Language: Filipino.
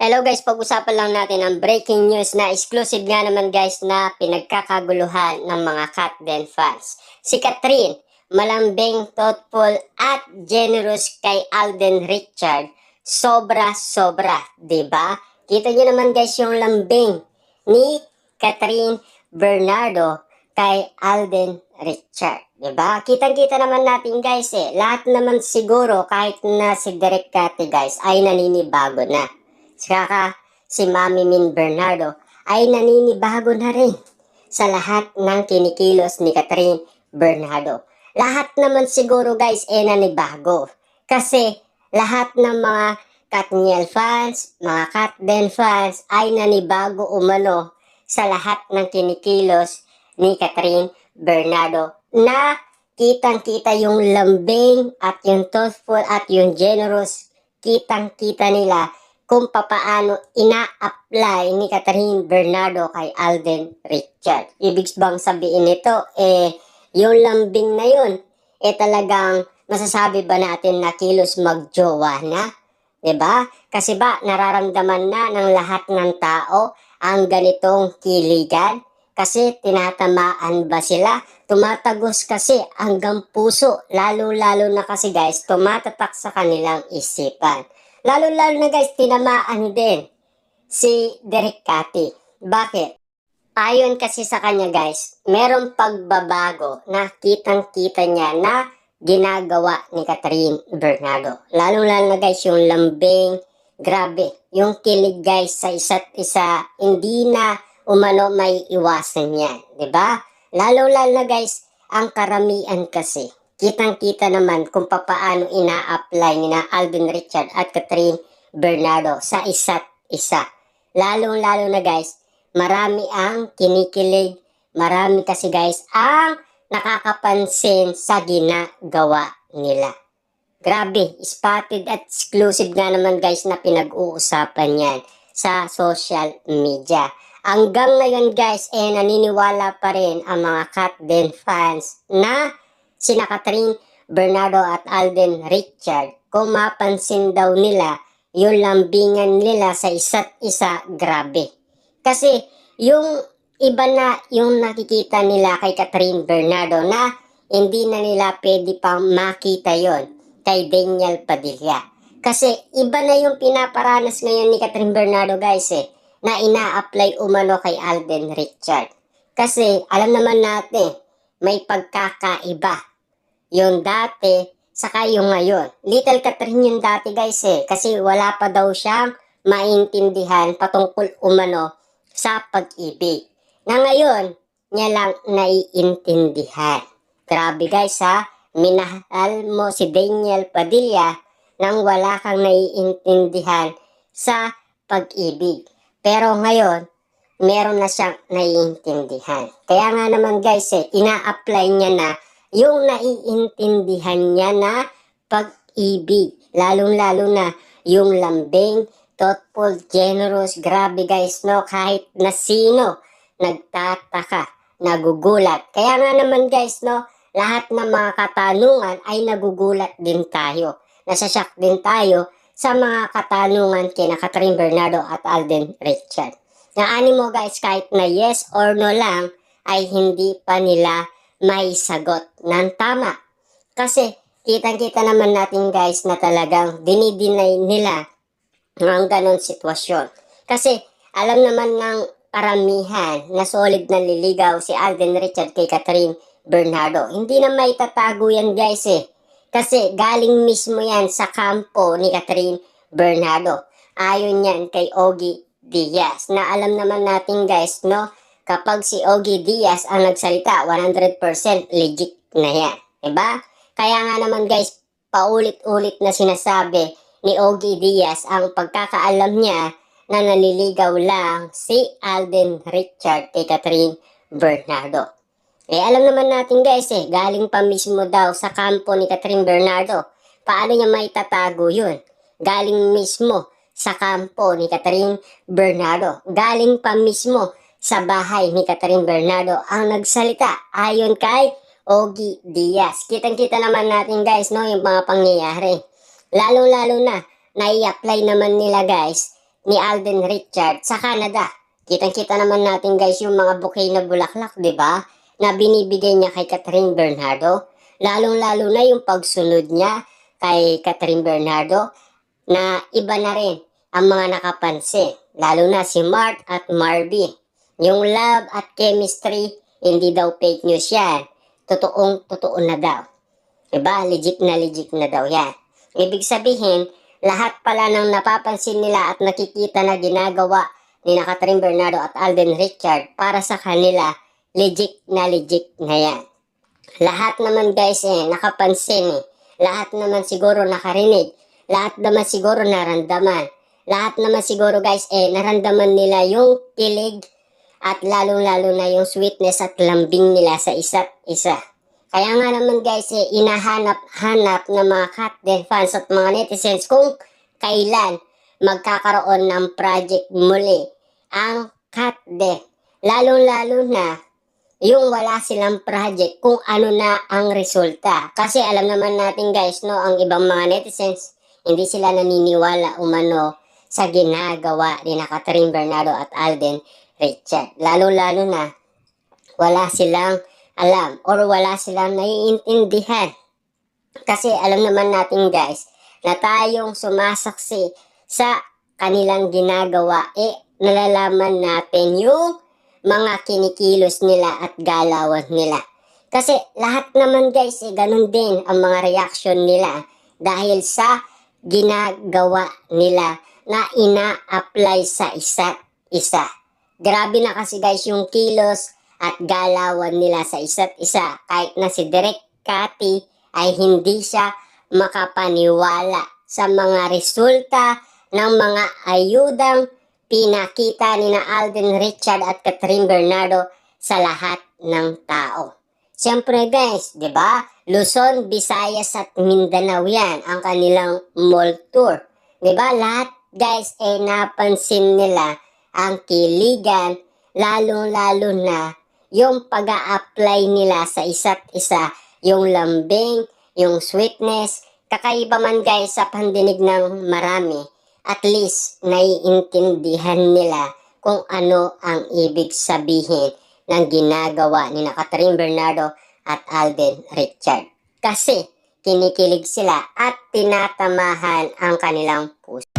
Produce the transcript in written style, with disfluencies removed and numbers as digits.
Hello guys, pag-usapan lang natin ang breaking news na exclusive nga naman guys na pinagkakaguluhan ng mga Katden fans. Si Catherine, malambing, thoughtful at generous kay Alden Richard. Sobra-sobra, 'di ba? Kita niyo naman guys yung lambing ni Catherine Bernardo kay Alden Richard. 'Di ba? Kitang-kita naman natin guys lahat naman siguro kahit na si Derek Cate guys ay naninibago na. Saka si Mami Min Bernardo ay naninibago na rin sa lahat ng kinikilos ni Catherine Bernardo. Lahat naman siguro guys nanibago. Kasi lahat ng mga Katniel fans, mga Katden fans ay nanibago umano sa lahat ng kinikilos ni Catherine Bernardo na kitang-kita yung lambing at yung thoughtful at yung generous. Kitang-kita nila kung papaano ina-apply ni Catherine Bernardo kay Alden Richard. Ibig bang sabihin nito, yung lambing na yun, talagang masasabi ba natin na kilos magjowa na? Diba? Kasi ba, nararamdaman na ng lahat ng tao ang ganitong kiligan? Kasi tinatamaan ba sila? Tumatagos kasi hanggang puso, lalo-lalo na kasi guys, tumatatak sa kanilang isipan. Lalo-lalo na guys, tinamaan din si Derek Cate. Bakit? Ayon kasi sa kanya guys, merong pagbabago na kitang-kita niya na ginagawa ni Catherine Bernardo. Lalo-lalo na guys, yung lambing, grabe. Yung kilig guys sa isa't isa, hindi na umano may iwasan yan. Diba? Lalo-lalo na guys, ang karamihan kasi kitang-kita naman kung papaano ina-apply ni na Alden Richard at Catherine Bernardo sa isa't isa. Lalong-lalo na guys, marami ang kinikilig, marami kasi guys ang nakakapansin sa ginagawa nila. Grabe, spotted at exclusive nga naman guys na pinag-uusapan yan sa social media. Hanggang ngayon guys, naniniwala pa rin ang mga Katden fans na sina Catherine Bernardo at Alden Richard, kung mapansin daw nila yung lambingan nila sa isa't isa, grabe. Kasi yung iba na yung nakikita nila kay Catherine Bernardo na hindi na nila pwede pang makita yon kay Daniel Padilla. Kasi iba na yung pinaparanas ngayon ni Catherine Bernardo guys na ina-apply umano kay Alden Richard. Kasi alam naman natin, may pagkakaiba yung dati saka yung ngayon. Little Catherine yung dati guys kasi wala pa daw siyang maintindihan patungkol umano sa pag-ibig. Na ngayon, niya lang naiintindihan. Grabe guys minahal mo si Daniel Padilla nang wala kang naiintindihan sa pag-ibig. Pero ngayon, meron na siyang naiintindihan. Kaya nga naman guys ina-apply niya na yung naiintindihan niya na pag-ibig. Lalong-lalo na yung lambing, thoughtful, generous. Grabe guys, no? Kahit na sino, nagtataka, nagugulat. Kaya nga naman guys, no? Lahat ng mga katanungan ay nagugulat din tayo. Nasashock din tayo sa mga katanungan kina Catherine Bernardo at Alden Richard. Naani mo guys, kahit na yes or no lang, ay hindi pa nila may sagot ng tama. Kasi kitang-kita naman natin guys na talagang dinideny nila ang ganon sitwasyon. Kasi alam naman ng karamihan na solid na liligaw si Alden Richard kay Catherine Bernardo. Hindi na may tatago yan guys Kasi galing mismo yan sa kampo ni Catherine Bernardo. Ayon yan kay Ogie Diaz na alam naman natin guys no, kapag si Ogie Diaz ang nagsalita, 100% legit na yan. Diba? Kaya nga naman guys, paulit-ulit na sinasabi ni Ogie Diaz ang pagkakaalam niya na naliligaw lang si Alden Richard kay Catherine Bernardo. Alam naman natin guys galing pa mismo daw sa kampo ni Catherine Bernardo. Paano niya may tatago yun? Galing mismo sa kampo ni Catherine Bernardo. Galing pa mismo sa bahay ni Catherine Bernardo ang nagsalita ayon kay Ogie Diaz. Kitang-kita naman natin guys no, yung mga pangyayari. Lalo-lalo na, nai-apply naman nila guys ni Alden Richard sa Canada. Kitang-kita naman natin guys yung mga bouquet na bulaklak, di ba? Na binibigay niya kay Catherine Bernardo. Lalong-lalo na yung pagsunod niya kay Catherine Bernardo na iba na rin ang mga nakapansin. Lalo na si Mark at Marvin. Yung love at chemistry, hindi daw fake news yan. Totoo na daw. Diba? Legit na daw yan. Ibig sabihin, lahat pala ng napapansin nila at nakikita na ginagawa ni Catherine Bernardo at Alden Richard para sa kanila, legit na yan. Lahat naman guys nakapansin Lahat naman siguro nakarinig. Lahat naman siguro naramdaman. Lahat naman siguro guys naramdaman nila yung kilig at lalong-lalo na yung sweetness at lambing nila sa isa't isa. Kaya nga naman guys hinahanap-hanap ng mga Katden fans at mga netizens kung kailan magkakaroon ng project muli ang Katden. Lalong-lalo na yung wala silang project kung ano na ang resulta. Kasi alam naman natin guys ang ibang mga netizens hindi sila naniniwala umano sa ginagawa ni Catherine Bernardo at Alden Richard. Lalo-lalo na wala silang alam or wala silang naiintindihan. Kasi alam naman natin guys na tayong sumasaksi sa kanilang ginagawa nalalaman natin yung mga kinikilos nila at galawan nila. Kasi lahat naman guys ganun din ang mga reaction nila dahil sa ginagawa nila na ina-apply sa isa't isa. Grabe na kasi guys yung kilos at galawan nila sa isa't isa. Kahit na si Direk Cathy ay hindi siya makapaniwala sa mga resulta ng mga ayudang pinakita ni Alden Richard at Catherine Bernardo sa lahat ng tao. Siyempre guys, di ba? Luzon, Visayas at Mindanao yan ang kanilang mall tour. Di ba? Lahat guys napansin nila ang kiligan, lalong-lalo na yung pag-a-apply nila sa isa't isa, yung lambing, yung sweetness. Kakaiba man guys sa pandinig ng marami, at least naiintindihan nila kung ano ang ibig sabihin ng ginagawa ni Catherine Bernardo at Alden Richard. Kasi kinikilig sila at tinatamahan ang kanilang puso.